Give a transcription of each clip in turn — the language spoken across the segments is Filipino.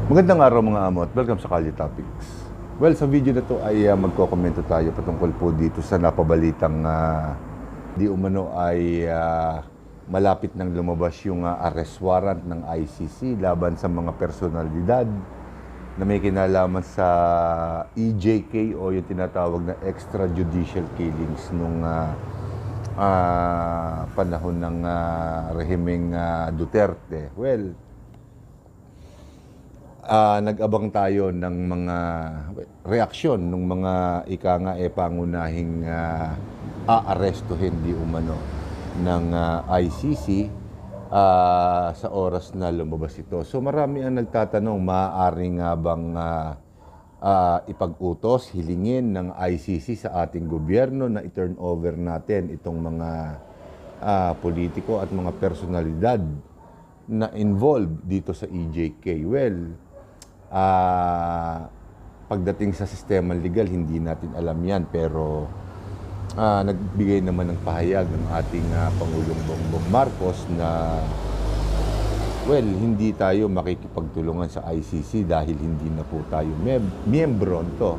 Magandang araw mga amo at welcome sa Kalye Topics. Well, sa video na to ay magkokomento tayo patungkol po dito sa napabalitang di umano ay malapit nang lumabas yung arrest warrant ng ICC laban sa mga personalidad na may kinalaman sa EJK o yung tinatawag na extrajudicial killings nung panahon ng rehimeng Duterte. Well, nag-abang tayo ng mga reaksyon ng mga pangunahing aarestuhin di umano ng ICC sa oras na lumabas ito. So marami ang nagtatanong, maaari nga bang ipag-utos, hilingin ng ICC sa ating gobyerno na i-turn over natin itong mga politiko at mga personalidad na involved dito sa EJK. Well, pagdating sa sistema legal, hindi natin alam yan. Pero nagbigay naman ng pahayag ng ating Pangulong Bongbong Marcos na, well, hindi tayo makikipagtulungan sa ICC dahil hindi na po tayo miyembro nito.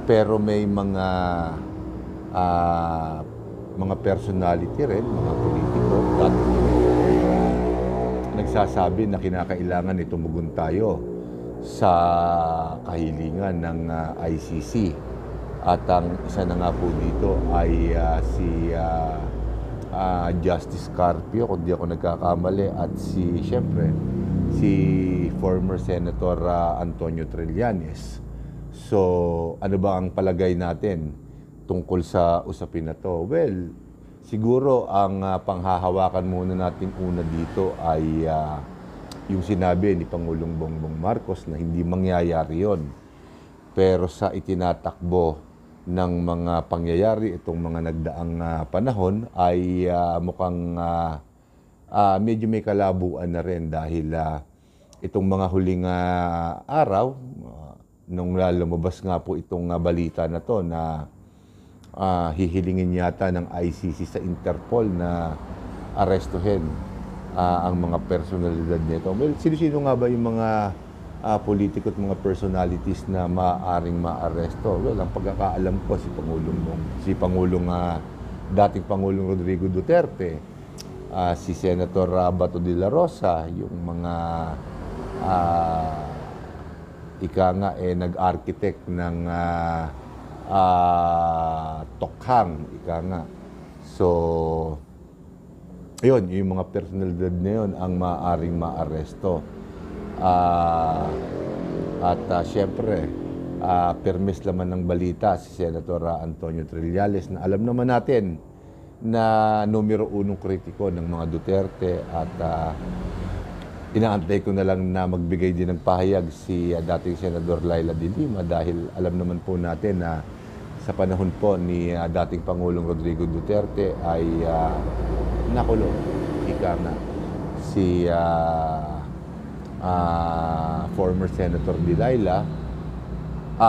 Pero may mga personality rin, mga politiko, nagsasabi na kinakailangan tumugon tayo sa kahilingan ng ICC. At ang isa na nga po dito ay si Justice Carpio, kung di ako nagkakamali, at siyempre, si former Senator Antonio Trillanes. So, ano ba ang palagay natin tungkol sa usapin na to? Well, siguro ang panghahawakan muna natin una dito ay yung sinabi ni Pangulong Bongbong Marcos na hindi mangyayari yon. Pero sa itinatakbo ng mga pangyayari itong mga nagdaang panahon ay mukhang medyo may kalabuan na rin dahil itong mga huling araw, nung lumabas nga po itong balita na to na hihilingin yata ng ICC sa Interpol na arestuhin ang mga personalidad nito. Well, sino-sino nga ba yung mga politiko at mga personalities na maaaring maaresto? Well, ang pagkakaalam ko dating Pangulong Rodrigo Duterte, si Senator Bato de la Rosa, yung mga nag-architect ng tokhang, So, yun, yung mga personalidad na yun ang maaaring maaresto. Siyempre, permis laman ng balita si Senator Antonio Trillanes na alam naman natin na numero unong kritiko ng mga Duterte at inaantay ko na lang na magbigay din ng pahayag si dating Senador Laila de Lima dahil alam naman po natin na sa panahon po ni dating Pangulong Rodrigo Duterte ay nakulong, si former Senator Laila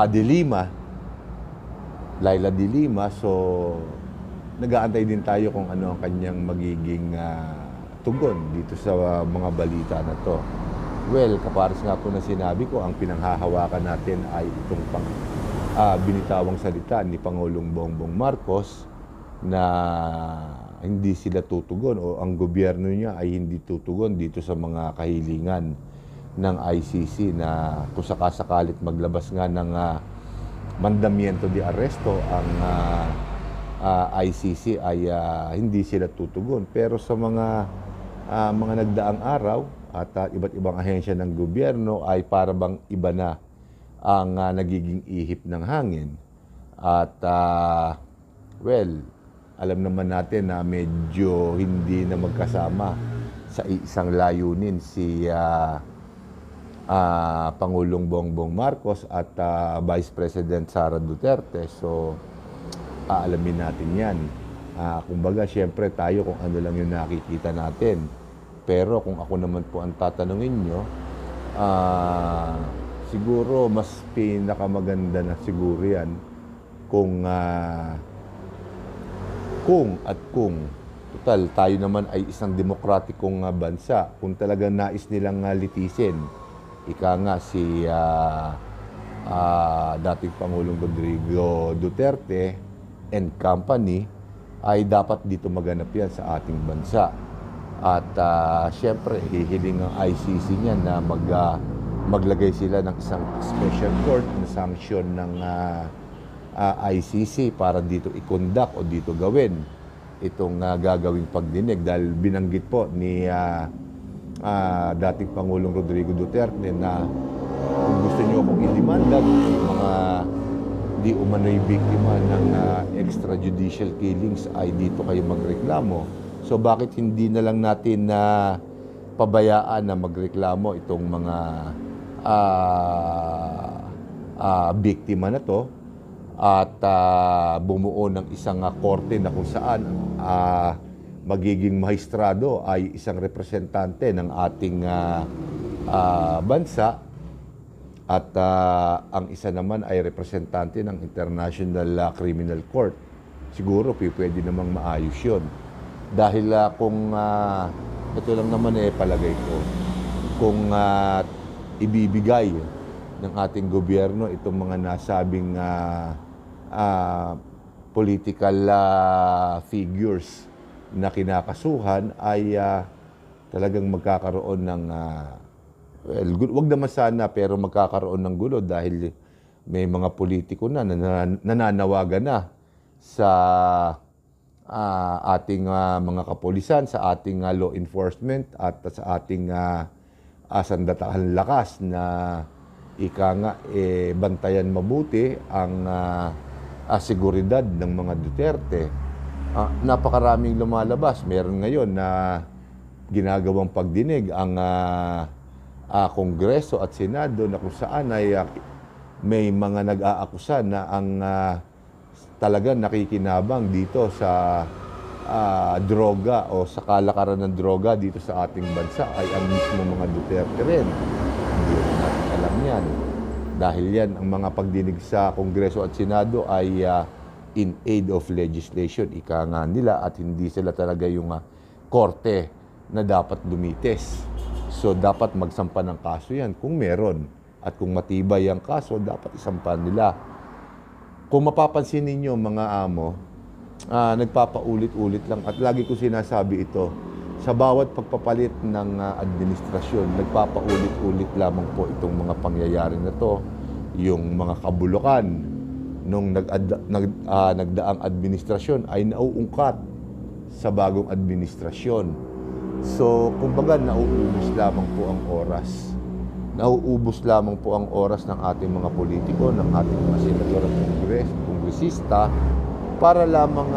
de Lima. So, nag-aantay din tayo kung ano ang kanyang magiging tugon dito sa mga balita na to. Well, kapares nga po na sinabi ko, ang pinanghahawakan natin ay itong binitawang salita ni Pangulong Bongbong Marcos na hindi sila tutugon o ang gobyerno niya ay hindi tutugon dito sa mga kahilingan ng ICC na kung sakasakalit maglabas nga ng mandamiento de arresto ang ICC ay hindi sila tutugon. Pero sa mga nagdaang araw at iba't ibang ahensya ng gobyerno ay para bang iba na ang nagiging ihip ng hangin. At well, alam naman natin na medyo hindi na magkasama sa isang layunin si Pangulong Bongbong Marcos at Vice President Sara Duterte. So, aalamin natin yan. Kumbaga, siyempre tayo kung ano lang yung nakikita natin. Pero kung ako naman po ang tatanungin nyo, siguro mas pinakamaganda na siguro yan kung total tayo naman ay isang demokratikong bansa, kung talagang nais nilang litisin ika nga si dating Pangulong Rodrigo Duterte and company, ay dapat dito maganap yan sa ating bansa. At syempre, hihiling ang ICC niya na maglagay sila ng isang special court na sanction ng ICC para dito i-conduct o dito gawin itong gagawing pagdinig. Dahil binanggit po ni dating Pangulong Rodrigo Duterte na kung gusto niyo akong idemanda, mga di umano'y biktima ng extrajudicial killings ay dito kayo magreklamo. So bakit hindi na lang natin pabayaan na magreklamo itong mga biktima na to at bumuo ng isang korte na kung saan magiging maestrado ay isang representante ng ating bansa at ang isa naman ay representante ng International Criminal Court. Siguro pwede namang maayos yun. Dahil kung ito lang naman palagay ko, kung ibibigay ng ating gobyerno itong mga nasabing political figures na kinakasuhan ay talagang magkakaroon ng wag naman sana pero magkakaroon ng gulo dahil may mga politiko na nananawagan na sa ating mga kapulisan, sa ating law enforcement at sa ating sandatahang lakas na ika nga bantayan mabuti ang seguridad ng mga Duterte. Napakaraming lumalabas. Meron ngayon na ginagawang pagdinig ang Kongreso at Senado na kung saan ay may mga nag-aakusa na ang talagang nakikinabang dito sa droga o sa kalakaran ng droga dito sa ating bansa ay ang mismo mga Duterte rin. Hindi natin alam yan. Dahil yan, ang mga pagdinig sa Kongreso at Senado ay in aid of legislation, ika nga nila, at hindi sila talaga yung korte na dapat lumites. So, dapat magsampa ng kaso yan kung meron. At kung matibay ang kaso, dapat isampa nila. Kung mapapansin ninyo, mga amo, nagpapaulit-ulit lang. At lagi ko sinasabi ito, sa bawat pagpapalit ng administrasyon, nagpapaulit-ulit lamang po itong mga pangyayari na to. Yung mga kabulukan nung nagdaang administrasyon ay nauungkat sa bagong administrasyon. So, kumbaga, nauubos lamang po ang oras. Nauubos lamang po ang oras ng ating mga politiko, ng ating mga senador at kongresista para lamang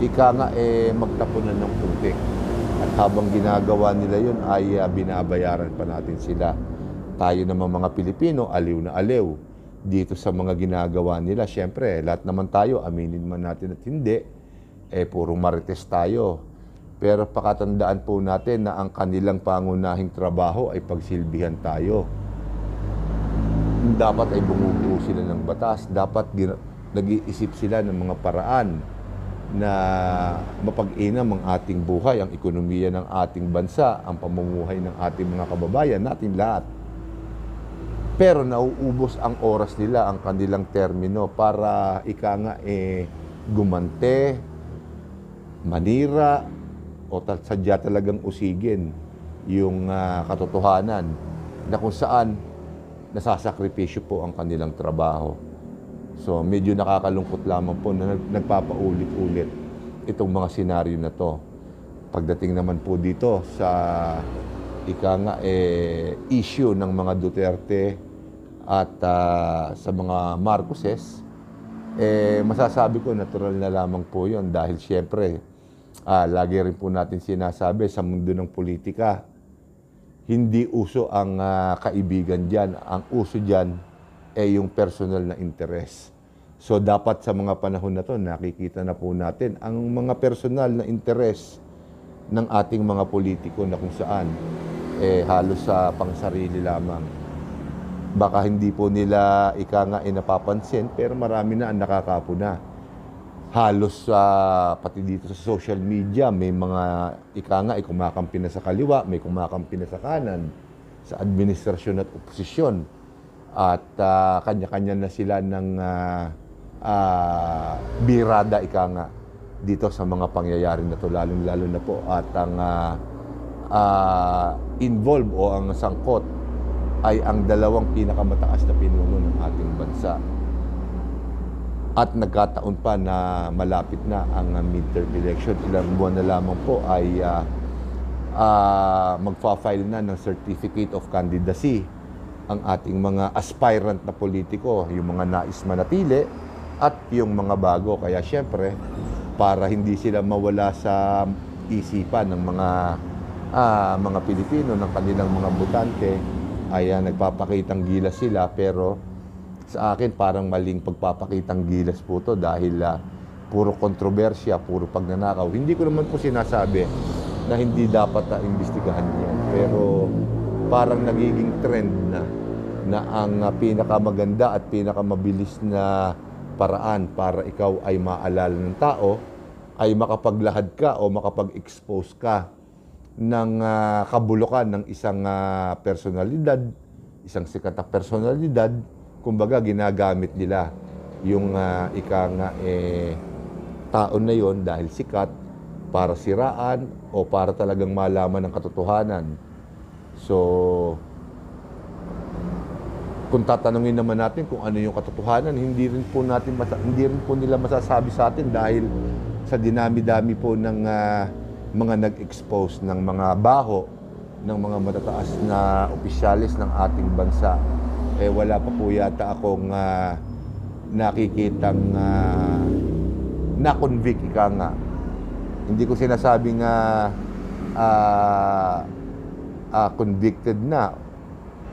ika nga magtapunan ng putik. At habang ginagawa nila yun ay binabayaran pa natin sila. Tayo naman mga Pilipino, aliw na aliw dito sa mga ginagawa nila. Siyempre, lahat naman tayo, aminin man natin at hindi, puro marites tayo. Pero pakatandaan po natin na ang kanilang pangunahing trabaho ay pagsilbihan tayo. Dapat ay bumubuo sila ng batas. Dapat nag-iisip sila ng mga paraan na mapag-inam ang ating buhay, ang ekonomiya ng ating bansa, ang pamumuhay ng ating mga kababayan, natin lahat. Pero nauubos ang oras nila, ang kanilang termino para ika nga gumante, manira, o sadya talagang usigin yung katotohanan na kung saan nasasakripisyo po ang kanilang trabaho. So medyo nakakalungkot lamang po na nagpapaulit-ulit itong mga senaryo na to. Pagdating naman po dito sa ika nga issue ng mga Duterte at sa mga Marcoses, masasabi ko natural na lamang po yun dahil syempre lagi rin po natin sinasabi sa mundo ng politika, hindi uso ang kaibigan dyan. Ang uso dyan ay yung personal na interes. So dapat sa mga panahon na to, nakikita na po natin ang mga personal na interes ng ating mga politiko na kung saan halos sa pangsarili lamang. Baka hindi po nila ika nga napapansin, pero marami na ang nakakapuna. Halos pati dito sa social media, may mga ika nga kumakampi na sa kaliwa, may kumakampi na sa kanan. sa administrasyon at oposisyon. At kanya-kanya na sila ng birada, ika nga, dito sa mga pangyayari na to, lalong-lalo na po. At ang involved o ang sangkot ay ang dalawang pinakamataas na pinuno ng ating bansa. At nagkataon pa na malapit na ang midterm election. Ilang buwan na lamang po ay magfa-file na ng Certificate of Candidacy ang ating mga aspirant na politiko, yung mga nais manatili at yung mga bago. Kaya syempre, para hindi sila mawala sa isipan ng mga Pilipino, ng kanilang mga botante, ay nagpapakitang gilas sila. Pero sa akin, parang maling pagpapakitang gilas po to dahil puro kontrobersya, puro pagnanakaw. Hindi ko naman po sinasabi na hindi dapat imbestigahan yan. Pero parang nagiging trend na ang pinakamaganda at pinakamabilis na paraan para ikaw ay maalala ng tao ay makapaglahad ka o makapag-expose ka ng kabulukan ng isang personalidad, isang sikat na personalidad. Kumbaga, ginagamit nila yung tao na yon dahil sikat para siraan o para talagang malaman ng katotohanan. So, kung tatanungin naman natin kung ano yung katotohanan, hindi rin po nila masasabi sa atin dahil sa dinami-dami po ng mga nag-expose ng mga baho ng mga matataas na opisyalis ng ating bansa. Wala pa po yata akong nakikitang na-convict, ika nga. Hindi ko sinasabing convicted na,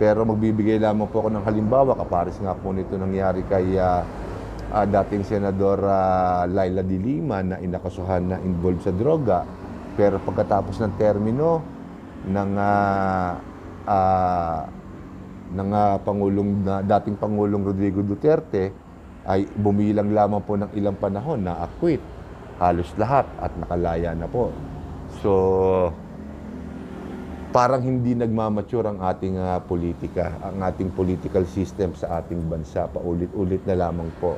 pero magbibigay lamang po ako ng halimbawa. Kapares nga po nito nangyari kay dating Senador Laila de Lima na inakasuhan na involved sa droga. Pero pagkatapos ng termino ng dating Pangulong Rodrigo Duterte, ay bumilang lamang po ng ilang panahon na acquit halos lahat at nakalaya na po. So, parang hindi nagmamature ang ating politika, ang ating political system sa ating bansa. Paulit-ulit na lamang po.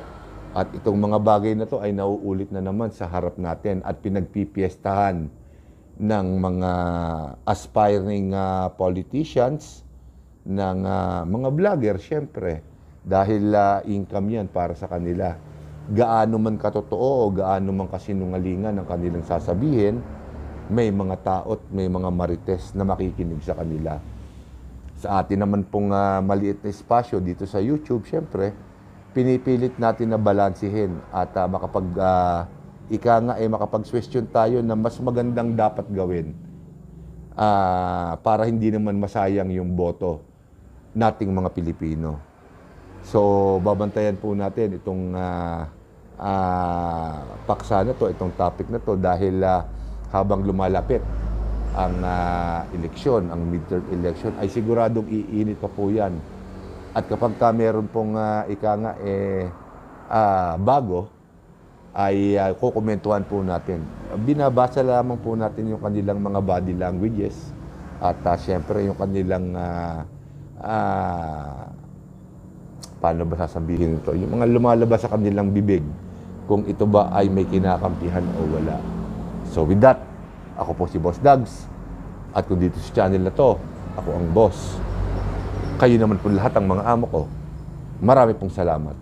At itong mga bagay na to ay nauulit na naman sa harap natin at pinagpipiestahan ng mga aspiring politicians, ng mga vlogger, syempre. Dahil income yan para sa kanila. Gaano man katotoo o gaano man kasinungalingan ang kanilang sasabihin, may mga tao at may mga marites na makikinig sa kanila. Sa atin naman pong maliit na espasyo dito sa YouTube, syempre, pinipilit natin na balansihin at makapag-question tayo na mas magandang dapat gawin para hindi naman masayang yung boto nating mga Pilipino. So, babantayan po natin itong paksa na to, itong topic na to dahil habang lumalapit ang eleksyon, ang midterm election, ay siguradong iinit pa po yan. At kapag meron pong bago, ay kukomentuhan po natin. Binabasa lamang po natin yung kanilang mga body languages at syempre yung kanilang paano ba sasabihin ito? Yung mga lumalabas sa kanilang bibig, kung ito ba ay may kinakampihan o wala. So with that, ako po si Boss Dags. At kung dito sa channel na to, ako ang boss. Kayo naman po lahat ang mga amo ko. Marami pong salamat.